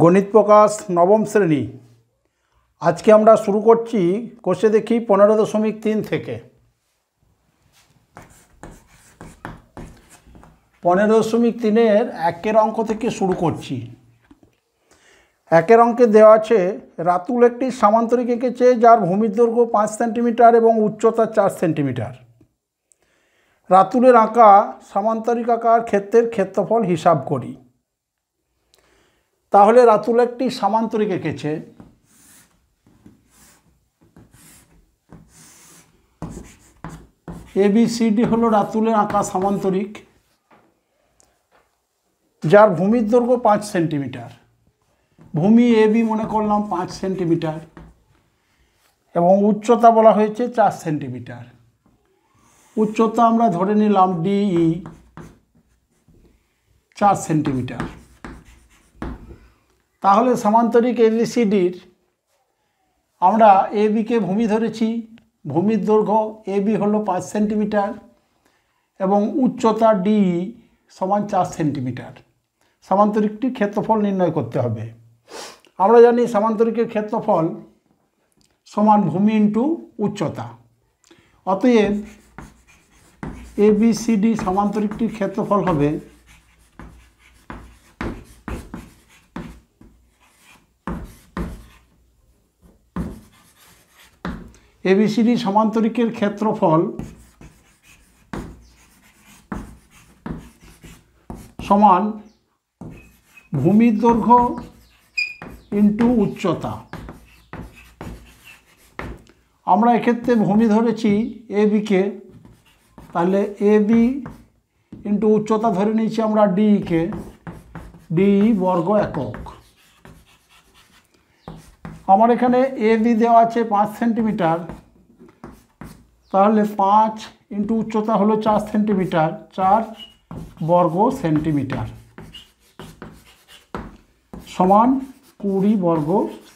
गणित प्रकाश नवम श्रेणी आज के আমরা শুরু করছি কোষে দেখি 15.3 থেকে 15.3 এর একের অঙ্ক থেকে শুরু করছি। একের অঙ্কে দেওয়া আছে রাতুল একটি সামান্তরিক এঁকেছে যার ভূমির দৈর্ঘ্য 5 সেন্টিমিটার এবং উচ্চতা 4 সেন্টিমিটার। রাতুলের আঁকা সামান্তরিকাকার ক্ষেত্রের ক্ষেত্রফল হিসাব করি। তাহলে রাতুল একটি সামান্তরিক এঁকেছে, ABCD হলো রাতুলের আঁকা সামান্তরিক যার ভূমির দৈর্ঘ্য 5 সেন্টিমিটার। ভূমি AB মনে করলাম 5 সেন্টিমিটার এবং উচ্চতা বলা হয়েছে 4 সেন্টিমিটার। উচ্চতা আমরা ধরে নিলাম DE 4 সেন্টিমিটার। তাহলে সামান্তরিক ABCDর আমরা AB কে ভূমি ধরেছি, ভূমির দৈর্ঘ্য AB হলো 5 সেন্টিমিটার এবং উচ্চতা DE সমান 4 সেন্টিমিটার। সামান্তরিকটির ক্ষেত্রফল নির্ণয় করতে হবে। আমরা জানি সামান্তরিকের ক্ষেত্রফল সমান ভূমি ইন্টু উচ্চতা। অতএব ABCD সামান্তরিকটির ক্ষেত্রফল হবে ABCD সামান্তরিকের ক্ষেত্রফল সমান ভূমির দৈর্ঘ্য ইন্টু উচ্চতা। আমরা এক্ষেত্রে ভূমি ধরেছি AB কে, তাহলে AB ইন্টু উচ্চতা ধরে নিয়েছি আমরা DE কে, DE বর্গ একক। আমার এখানে AB দেওয়া আছে 5 সেন্টিমিটার, তাহলে 5 ইন্টু উচ্চতা হলো 4 সেন্টিমিটার, 4 বর্গ সেন্টিমিটার সমান 20 বর্গ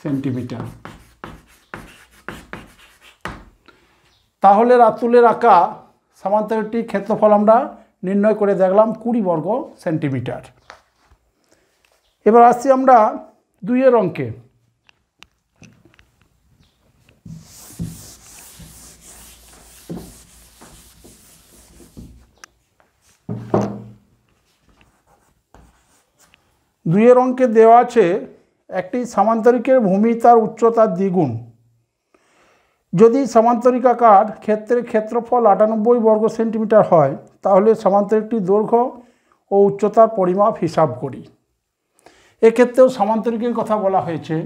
সেন্টিমিটার। তাহলে রাতুলের আঁকা সামান্তরিকটির ক্ষেত্রফল আমরা নির্ণয় করে দেখলাম 20 বর্গ সেন্টিমিটার। এবার আসছি আমরা 2 এর অঙ্কে। দুইয়ের অঙ্কে দেওয়া আছে একটি সামান্তরিকের ভূমি তার উচ্চতার দ্বিগুণ। যদি সামান্তরিকাকার ক্ষেত্রের ক্ষেত্রফল 98 বর্গ সেন্টিমিটার হয় তাহলে সামান্তরিকটির দৈর্ঘ্য ও উচ্চতার পরিমাপ হিসাব করি। এক্ষেত্রেও সামান্তরিকের কথা বলা হয়েছে।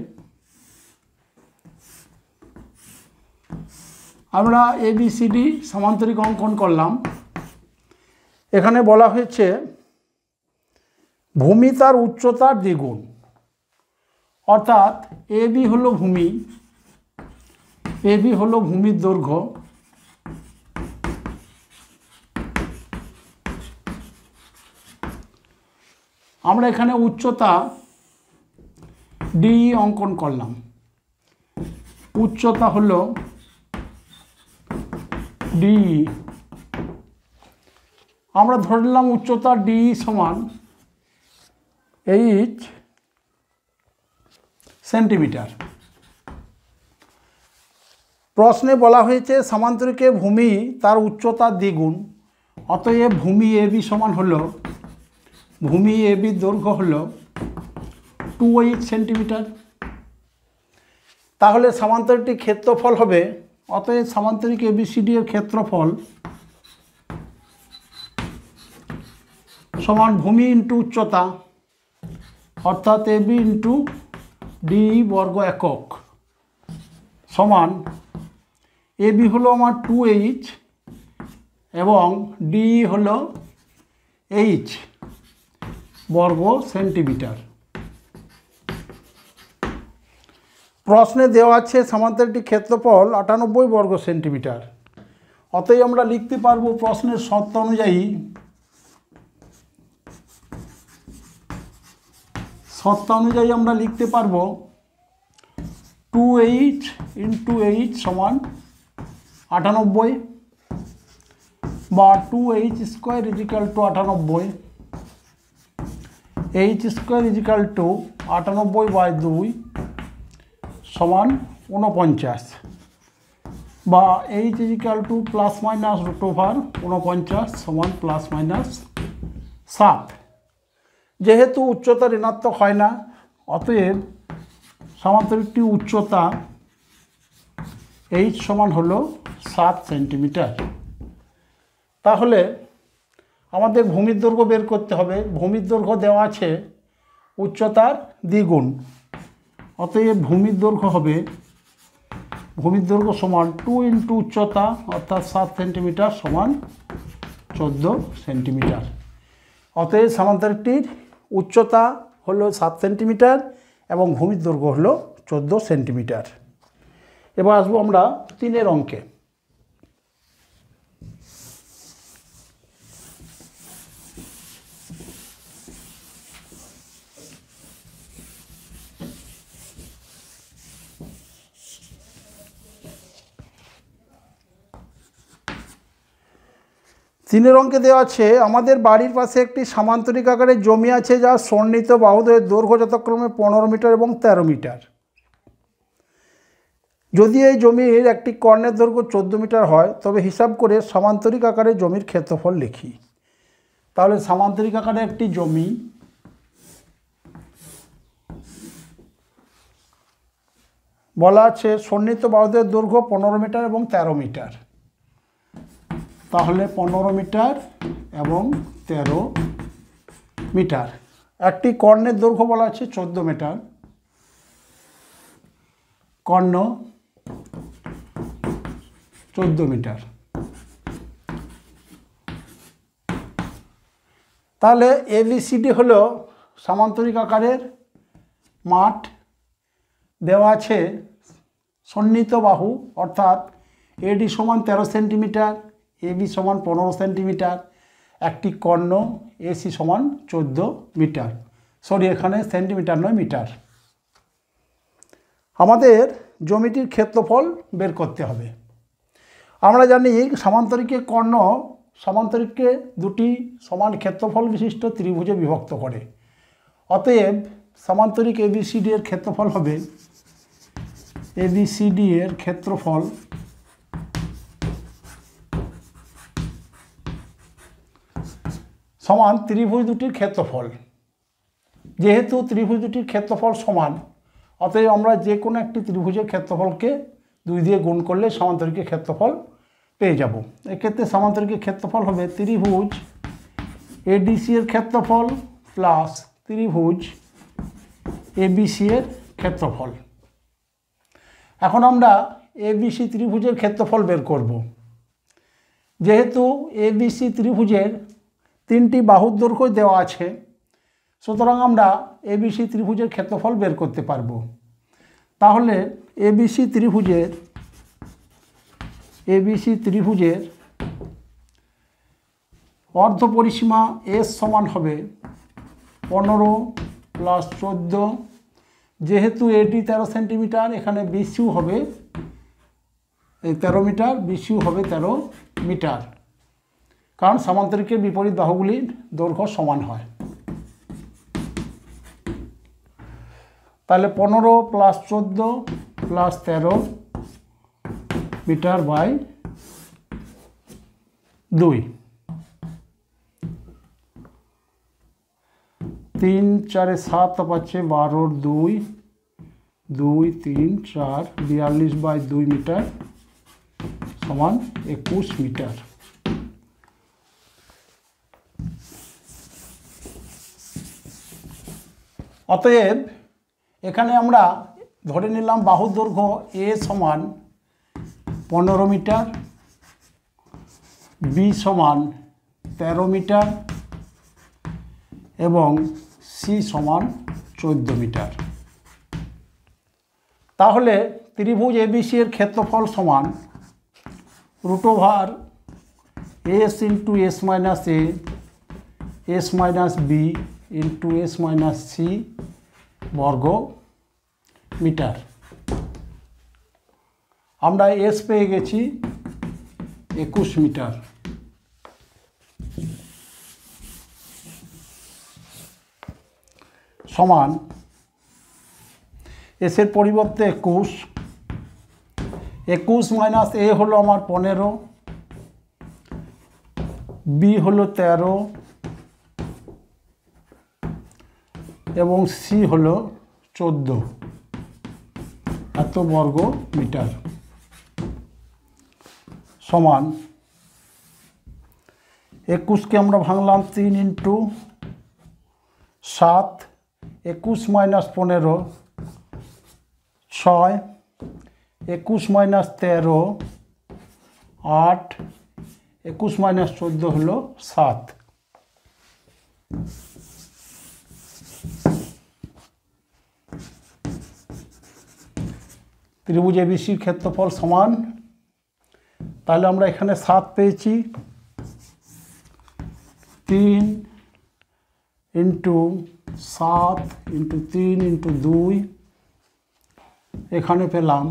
আমরা ABCD সামান্তরিক অঙ্কন করলাম। এখানে বলা হয়েছে ভূমি তার উচ্চতার দ্বিগুণ, অর্থাৎ AB হলো ভূমি, AB হলো ভূমির দৈর্ঘ্য, আমরা এখানে উচ্চতা DE অঙ্কন করলাম। উচ্চতা হলো DE। আমরা ধরে নিলাম উচ্চতা DE সমান 8 সেন্টিমিটার। প্রশ্নে বলা হয়েছে সামান্তরিকের ভূমি তার উচ্চতার দ্বিগুণ, অতএব ভূমি AB সমান হলো, ভূমি AB দৈর্ঘ্য হলো 28 সেন্টিমিটার। তাহলে সামান্তরিকটির ক্ষেত্রফল হবে, অতএব সামান্তরিক ABCD এর ক্ষেত্রফল সমান ভূমি ইন্টু উচ্চতা, অর্থাৎ AB ইন্টু DE বর্গ একক সমান AB হলো আমার 2H এবং DE হলো H বর্গ সেন্টিমিটার। প্রশ্নে দেওয়া আছে সামান্তরিকটির ক্ষেত্রফল 98 বর্গ সেন্টিমিটার। অতএব আমরা লিখতে পারবো প্রশ্নের শর্ত অনুযায়ী, আমরা লিখতে পারবো 2H ইন্টু H সমান 98 বা 2H square equal to 98 H square equal to 98/2 সমান 49, বা H equal to plus minus √49 সমান প্লাস মাইনাস 7। যেহেতু উচ্চতা ঋণাত্মক হয় না, অতএব সামান্তরিকটি উচ্চতা এইচ সমান হলো 7 সেন্টিমিটার। তাহলে আমাদের ভূমির দৈর্ঘ্য বের করতে হবে। ভূমির দৈর্ঘ্য দেওয়া আছে উচ্চতার দ্বিগুণ, অতএব ভূমির দৈর্ঘ্য হবে, ভূমির দৈর্ঘ্য সমান 2 ইন্টু উচ্চতা অর্থাৎ 7 সেন্টিমিটার সমান 14 সেন্টিমিটার। অতএব সামান্তরিকটির উচ্চতা হলো 7 সেন্টিমিটার এবং ভূমির দৈর্ঘ্য হলো 14 সেন্টিমিটার। এবার আসবো আমরা 3 অঙ্কে। তিনের অঙ্কে দেওয়া আছে আমাদের বাড়ির পাশে একটি সামান্তরিক আকারের জমি আছে যার সন্নিহিত বাহুদ্বয়ের দৈর্ঘ্য যথাক্রমে 15 মিটার এবং 13 মিটার। যদি এই জমির একটি কর্ণের দৈর্ঘ্য 14 মিটার হয় তবে হিসাব করে সামান্তরিক আকারে জমির ক্ষেত্রফল লিখি। তাহলে সামান্তরিক আকারে একটি জমি, বলা আছে সন্নিহিত বাহুদ্বয়ের দৈর্ঘ্য 15 মিটার এবং 13 মিটার। তাহলে 15 মিটার এবং 13 মিটার। একটি কর্ণের দৈর্ঘ্য বলা আছে 14 মিটার, কর্ণ 14 মিটার। তাহলে এবিসিডি হলো সামান্তরিক আকারের মাঠ, দেওয়া আছে সন্নিহিত বাহু অর্থাৎ এডি সমান 13 সেন্টিমিটার, এবি সমান 15 সেন্টিমিটার, একটি কর্ণ এসি সমান 14 মিটার। সরি, এখানে সেন্টিমিটার নয়, মিটার। আমাদের জমিটির ক্ষেত্রফল বের করতে হবে। আমরা জানি সামান্তরিকের কর্ণ সামান্তরিককে দুটি সমান ক্ষেত্রফল বিশিষ্ট ত্রিভুজে বিভক্ত করে। অতএব সামান্তরিক এবিসিডি এর ক্ষেত্রফল হবে, এবিসিডি এর ক্ষেত্রফল সমান ত্রিভুজ দুটির ক্ষেত্রফল। যেহেতু ত্রিভুজ দুটির ক্ষেত্রফল সমান, অতএব আমরা যে কোনো একটি ত্রিভুজের ক্ষেত্রফলকে 2 দিয়ে গুণ করলে সামান্তরিকের ক্ষেত্রফল পেয়ে যাব। এক্ষেত্রে সামান্তরিকের ক্ষেত্রফল হবে ত্রিভুজ এডিসি এর ক্ষেত্রফল প্লাস ত্রিভুজ এবিসি এর ক্ষেত্রফল। এখন আমরা এবিসি ত্রিভুজের ক্ষেত্রফল বের করব। যেহেতু এবিসি ত্রিভুজের 3টি বাহুর দৈর্ঘ্য দেওয়া আছে, সুতরাং আমরা এবিসি ত্রিভুজের ক্ষেত্রফল বের করতে পারব। তাহলে এবিসি ত্রিভুজের অর্ধ পরিসীমা এস সমান হবে 15 প্লাস 14। যেহেতু এডি 13 সেন্টিমিটার, এখানে বিসিউ হবে 13 মিটার, বিসিউ হবে 13 মিটার, কারণ সামান্তরিকের বিপরীত বাহুগুলির দৈর্ঘ্য সমান হয়। তাহলে 15 প্লাস 14 প্লাস 13 মিটার বাই 2, 3 4 7 পাচ্ছে 12, 2 2 3 4 42/2 মিটার সমান 21 মিটার। অতএব এখানে আমরা ধরে নিলাম বাহুর দৈর্ঘ্য এ সমান 15 মিটার, বি সমান 13 মিটার এবং সি সমান 14 মিটার। তাহলে ত্রিভুজ এবিসি এর ক্ষেত্রফল সমান √, S into S minus A, S minus B into S minus C বর্গ মিটার। আমরা এস পেয়ে গেছি 21 মিটার। সমান এসের পরিবর্তে 21, 21 মাইনাস এ হলো আমার 15, বি হলো 13 এবং সি হলো 14 এত বর্গ মিটার সমান 21কে আমরা ভাঙলাম 3 ইন্টু 7, 21 মাইনাস 15 6, 21 মাইনাস 13 8, 21 মাইনাস 14 হলো 7। ত্রিভুজ এবিসির ক্ষেত্রফল সমান, তাহলে আমরা এখানে 7 পেয়েছি, 3 ইন্টু 7 ইন্টু 3 ইন্টু 2, এখানে পেলাম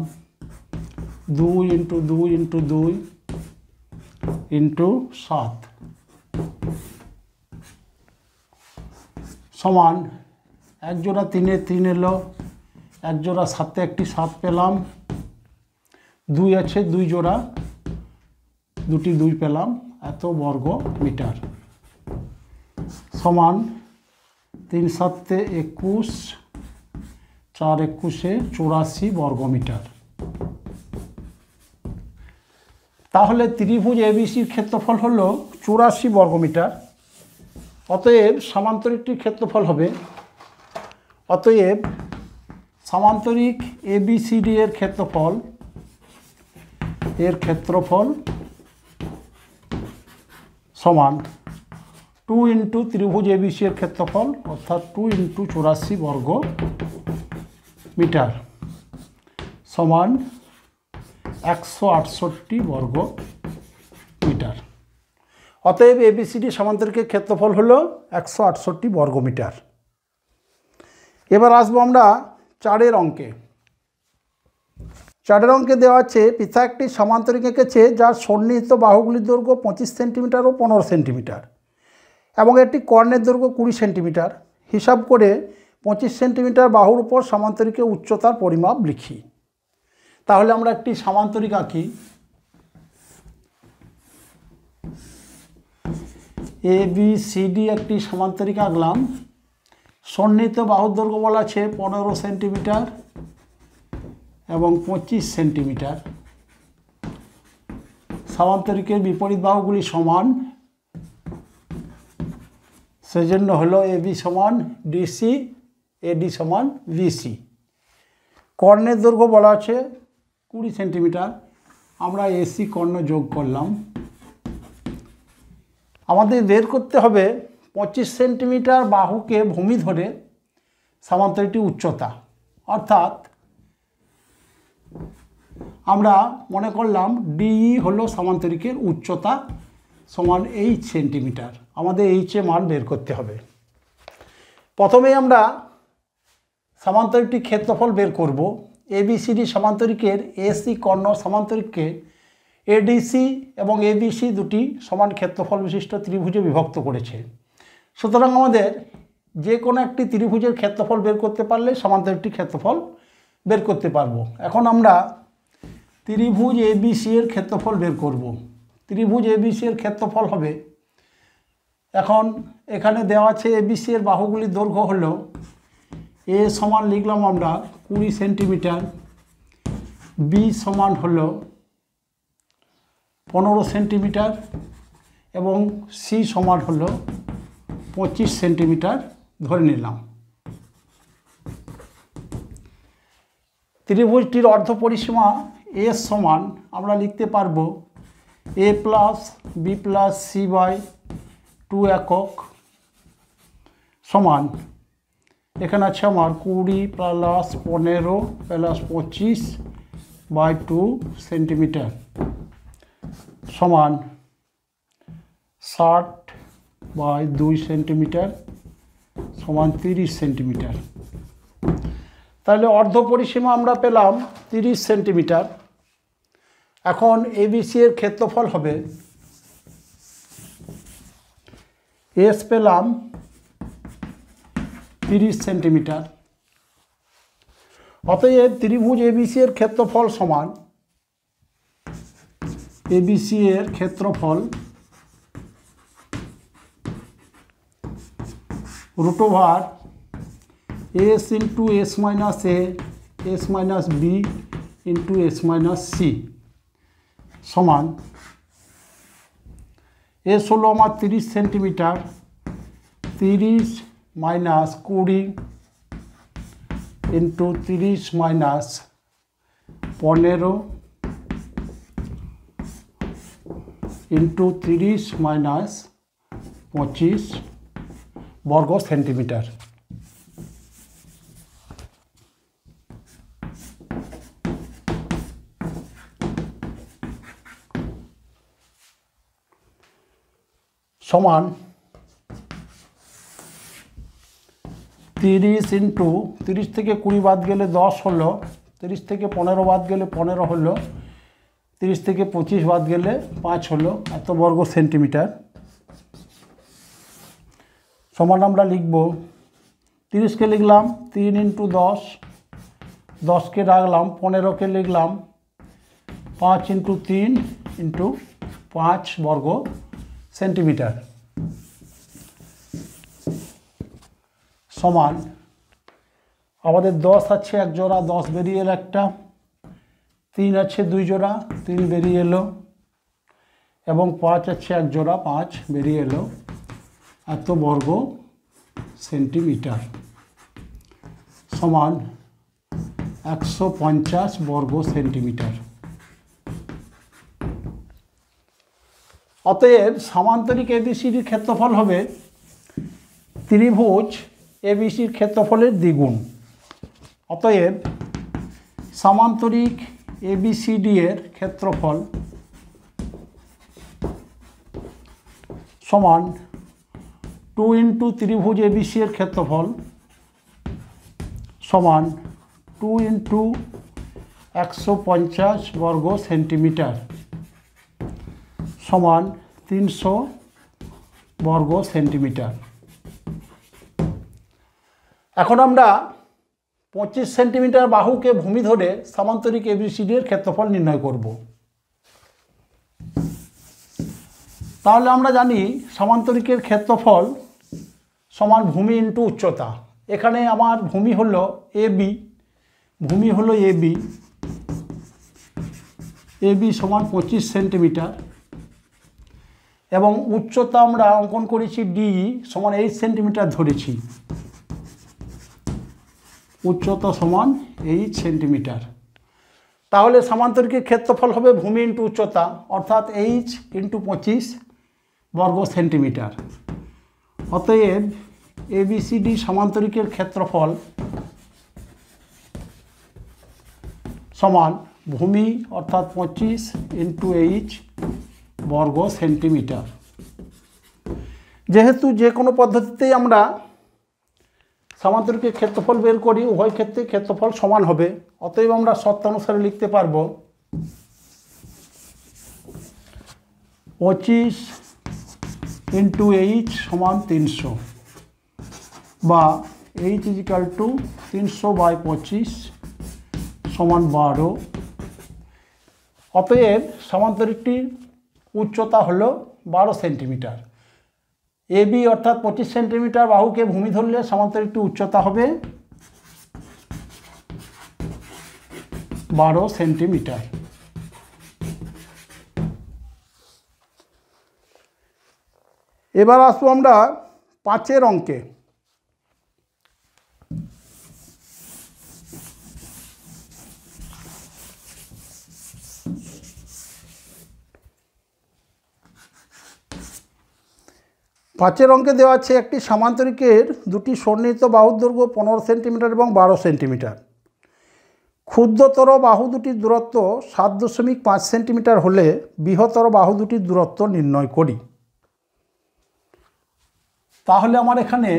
2 ইন্টু 2 ইন্টু 2 ইন্টু 7 সমান এক জোড়া 3 এ 3 এলো, এক জোড়া 7 একটি 7 পেলাম, 2 আছে 2 জোড়া, দুটি 2 পেলাম, এত বর্গ মিটার সমান 3 7 21, 4 21 84 বর্গ মিটার। তাহলে ত্রিভুজ এবিসির ক্ষেত্রফল হলো 84 বর্গ মিটার। অতএব সামান্তরিকটির ক্ষেত্রফল হবে, অতএব সামান্তরিক এবিসিডি এর ক্ষেত্রফল সমান 2 ইন্টু ত্রিভুজ এবিসি এর ক্ষেত্রফল অর্থাৎ 2 ইন্টু 84 বর্গ মিটার সমান 168 বর্গ মিটার। অতএব এবিসিডি সামান্তরিকের ক্ষেত্রফল হলো 168 বর্গ মিটার। এবার আসবো আমরা 4 অঙ্কে। 4 অঙ্কে দেওয়া আছে পিতা একটি সামান্তরিক এঁকেছে যার সন্নিহিত বাহুগুলির দৈর্ঘ্য 25 সেন্টিমিটার ও 15 সেন্টিমিটার এবং একটি কর্ণের দৈর্ঘ্য 20 সেন্টিমিটার। হিসাব করে 25 সেন্টিমিটার বাহুর উপর সামান্তরিকের উচ্চতার পরিমাপ লিখি। তাহলে আমরা একটি সামান্তরিক আঁকি। এ বি সি ডি একটি সামান্তরিক আঁকলাম। সন্নিহিত বাহুর দৈর্ঘ্য বলা আছে 15 সেন্টিমিটার এবং 25 সেন্টিমিটার। সামান্তরিকের বিপরীত বাহুগুলি সমান, সেজন্য হলো এবি সমান ডিসি, এডি সমান বিসি। কর্ণের দৈর্ঘ্য বলা আছে 20 সেন্টিমিটার, আমরা এসি কর্ণ যোগ করলাম। আমাদের বের করতে হবে 25 সেন্টিমিটার বাহুকে ভূমি ধরে সামান্তরিকটির উচ্চতা, অর্থাৎ আমরা মনে করলাম ডিই হলো সামান্তরিকের উচ্চতা সমান 8 সেন্টিমিটার। আমাদের এইচে মান বের করতে হবে। প্রথমে আমরা সামান্তরিকটির ক্ষেত্রফল বের করব। এবিসিডি সামান্তরিকের এসি কর্ণ সামান্তরিককে এডিসি এবং এবিসি দুটি সমান ক্ষেত্রফল বিশিষ্ট ত্রিভুজে বিভক্ত করেছে। সুতরাং আমাদের যে কোনো একটি ত্রিভুজের ক্ষেত্রফল বের করতে পারলে সামান্তরিকটির ক্ষেত্রফল বের করতে পারবো। এখন আমরা ত্রিভুজ এবিসি এর ক্ষেত্রফল বের করব। ত্রিভুজ এবিসি এর ক্ষেত্রফল হবে, এখন এখানে দেওয়া আছে এবিসি এর বাহুগুলির দৈর্ঘ্য হলো এ সমান লিখলাম আমরা 20 সেন্টিমিটার, বি সমান হলো 15 সেন্টিমিটার এবং সি সমান হলো 25 সেন্টিমিটার ধরে নিলাম। ত্রিভুজটির অর্ধ পরিসীমা এস সমান আমরা লিখতে পারবো A plus B plus C by 2 একক সমান, এখানে আছে আমার 20 প্লাস 15 প্লাস 25 বাই 2 সেন্টিমিটার সমান 60 বাই 2 সেন্টিমিটার সমান 30 সেন্টিমিটার। তাহলে অর্ধ পরিসীমা আমরা পেলাম 30 সেন্টিমিটার। এখন এবিসি এর ক্ষেত্রফল হবে, এস পেলাম 30 সেন্টিমিটার। অতএব ত্রিভুজ এবিসি এর ক্ষেত্রফল সমান এবিসি এর ক্ষেত্রফল root over S into S minus A S minus B into S minus C সমান এস হলো আমার 30 centimetre, 30 minus 20 into 30 minus 15 into 30 minus 25 বর্গ সেন্টিমিটার। সমান 30 ইন্টু 30 থেকে 20 বাদ গেলে 10 হলো, 30 থেকে 15 বাদ গেলে 15 হলো, 30 থেকে 25 বাদ গেলে 5 হলো, এত বর্গ সেন্টিমিটার। সমান আমরা লিখব 30কে লিখলাম 3 ইন্টু 10, 10কে রাখলাম, 15কে লিখলাম 5 ইন্টু 3 ইন্টু 5 বর্গ সেন্টিমিটার সমান আমাদের 10 আছে এক জোড়া, 10 বেরিয়ে এলো একটা, 3 আছে 2 জোড়া, 3 বেরিয়ে এলো, এবং 5 আছে এক জোড়া, 5 বেরিয়ে এলো, এত বর্গ সেন্টিমিটার সমান 150 বর্গ সেন্টিমিটার। অতএব সামান্তরিক এবিসিডির ক্ষেত্রফল হবে ত্রিভুজ এবিসির ক্ষেত্রফলের দ্বিগুণ। অতএব সামান্তরিক এবিসিডি এর ক্ষেত্রফল সমান 2 ইন্টু ত্রিভুজ এবিসি এর ক্ষেত্রফল সমান 2 ইন্টু 150 বর্গ সেন্টিমিটার সমান 300 বর্গ সেন্টিমিটার। এখন আমরা 25 সেন্টিমিটার বাহুকে ভূমি ধরে সামান্তরিক এবিসিডি এর ক্ষেত্রফল নির্ণয় করব। তাহলে আমরা জানি সামান্তরিকের ক্ষেত্রফল সমান ভূমি ইন্টু উচ্চতা। এখানে আমার ভূমি হলো এবি, ভূমি হলো এবি, এবি সমান 25 সেন্টিমিটার, এবং উচ্চতা আমরা অঙ্কন করেছি ডি সমান 8 সেন্টিমিটার ধরেছি, উচ্চতা সমান 8 সেন্টিমিটার। তাহলে সামান্তরিকের ক্ষেত্রফল হবে ভূমি ইন্টু উচ্চতা, অর্থাৎ এইচ ইন্টু 25 বর্গ সেন্টিমিটার। অতএব এবিসিডি সামান্তরিকের ক্ষেত্রফল সমান ভূমি অর্থাৎ 25 ইন্টু এইচ বর্গ সেন্টিমিটার। যেহেতু যে কোনো পদ্ধতিতেই আমরা সামান্তরিকের ক্ষেত্রফল বের করি, উভয় ক্ষেত্রে ক্ষেত্রফল সমান হবে। অতএব আমরা শর্তানুসারে লিখতে পারবো 25 ইন্টু এইচ সমান 300, বা এইচ ইজিক্যাল টু 300/25 সমান 12। অতএব সামান্তরিকটির উচ্চতা হলো 12 সেন্টিমিটার। এবি অর্থাৎ 25 সেন্টিমিটার বাহুকে ভূমি ধরলে সামান্তরিকটির উচ্চতা হবে 12 সেন্টিমিটার। এবার আসবো আমরা 5 অঙ্কে। পাঁচের অঙ্কে দেওয়া আছে একটি সামান্তরিকের দুটি সন্নিহিত বাহুর দৈর্ঘ্য 15 সেন্টিমিটার এবং 12 সেন্টিমিটার। ক্ষুদ্রতর বাহু দুটির দূরত্ব 7.5 সেন্টিমিটার হলে বৃহত্তর বাহু দুটির দূরত্ব নির্ণয় করি। তাহলে আমার এখানে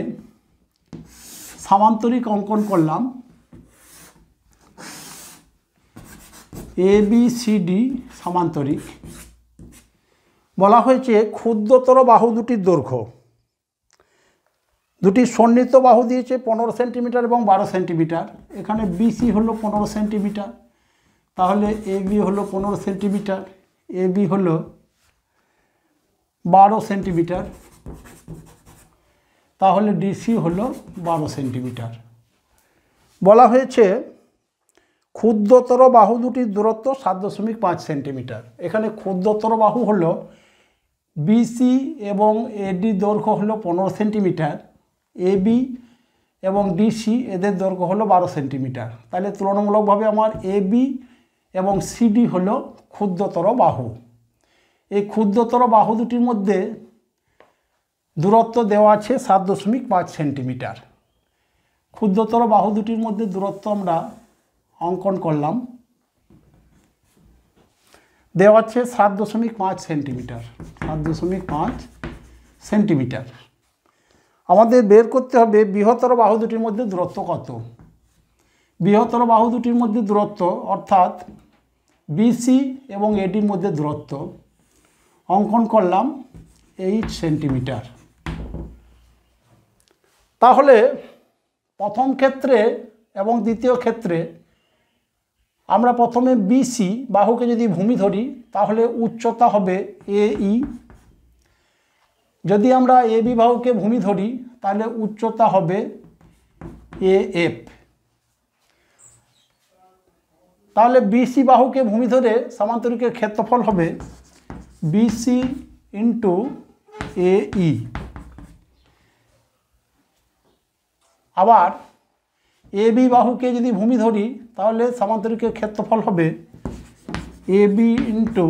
সামান্তরিক অঙ্কন করলাম, এবিসিডি সামান্তরিক। বলা হয়েছে ক্ষুদ্রতর বাহু দুটির দৈর্ঘ্য, দুটি সন্নিহিত বাহু দিয়েছে 15 সেন্টিমিটার এবং 12 সেন্টিমিটার। এখানে বিসি হলো 15 সেন্টিমিটার, তাহলে এবি হলো 15 সেন্টিমিটার, এবি হলো 12 সেন্টিমিটার, তাহলে ডিসি হলো 12 সেন্টিমিটার। বলা হয়েছে ক্ষুদ্রতর বাহু দুটির দূরত্ব 7.5 সেন্টিমিটার। এখানে ক্ষুদ্রতর বাহু হলো বিসি এবং এডি দৈর্ঘ্য হলো 15 সেন্টিমিটার, এবি এবং ডিসি এদের দৈর্ঘ্য হলো 12 সেন্টিমিটার। তাহলে তুলনামূলকভাবে আমার এবি এবং সিডি হলো ক্ষুদ্রতর বাহু। এই ক্ষুদ্রতর বাহু দুটির মধ্যে দূরত্ব দেওয়া আছে 7.5 সেন্টিমিটার। ক্ষুদ্রতর বাহু দুটির মধ্যে দূরত্ব আমরা অঙ্কন করলাম, দেওয়া আছে 7.5 সেন্টিমিটার, 7.5 সেন্টিমিটার। আমাদের বের করতে হবে বৃহত্তর বাহু দুটির মধ্যে দূরত্ব কত। বৃহত্তর বাহু দুটির মধ্যে দূরত্ব অর্থাৎ বিসি এবং এডির মধ্যে দূরত্ব অঙ্কন করলাম 8 সেন্টিমিটার। তাহলে প্রথম ক্ষেত্রে এবং দ্বিতীয় ক্ষেত্রে আমরা প্রথমে বিসি বাহুকে যদি ভূমি ধরি তাহলে উচ্চতা হবে এই। যদি আমরা এবি বাহুকে ভূমি ধরি তাহলে উচ্চতা হবে এএফ। তাহলে বিসি বাহুকে ভূমি ধরে সামান্তরিকের ক্ষেত্রফল হবে বিসি ইন্টু এই। আবার এবি বাহুকে যদি ভূমি ধরি তাহলে সামান্তরিকের ক্ষেত্রফল হবে এবি ইন্টু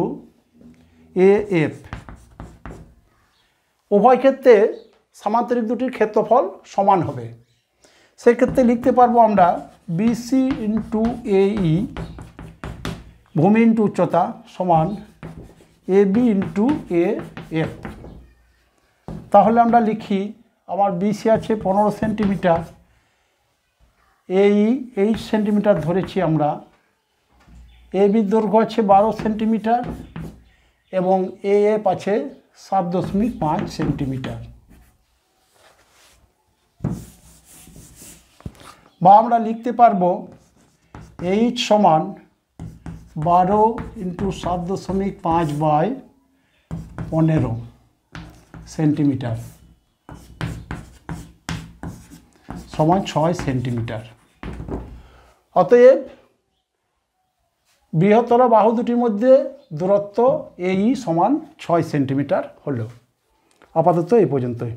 এএফ। উভয় ক্ষেত্রে সামান্তরিক দুটির ক্ষেত্রফল সমান হবে। সেক্ষেত্রে লিখতে পারবো আমরা বিসি ইন্টু এই ভূমি ইন্টু উচ্চতা সমান এবি ইন্টু এএফ। তাহলে আমরা লিখি আমার বিসি আছে 15 সেন্টিমিটার, এই 8 সেন্টিমিটার ধরেছি আমরা, এবির দৈর্ঘ্য আছে 12 সেন্টিমিটার এবং এএফ আছে 7.5 সেন্টিমিটার। বা আমরা লিখতে পারবো এইচ সমান 12 ইন্টু 7.5 বাই 15 সেন্টিমিটার সমান 6 সেন্টিমিটার। অতএব বৃহত্তর বাহু দুটির মধ্যে দূরত্ব এই সমান 6 সেন্টিমিটার হলো। আপাতত এই পর্যন্তই।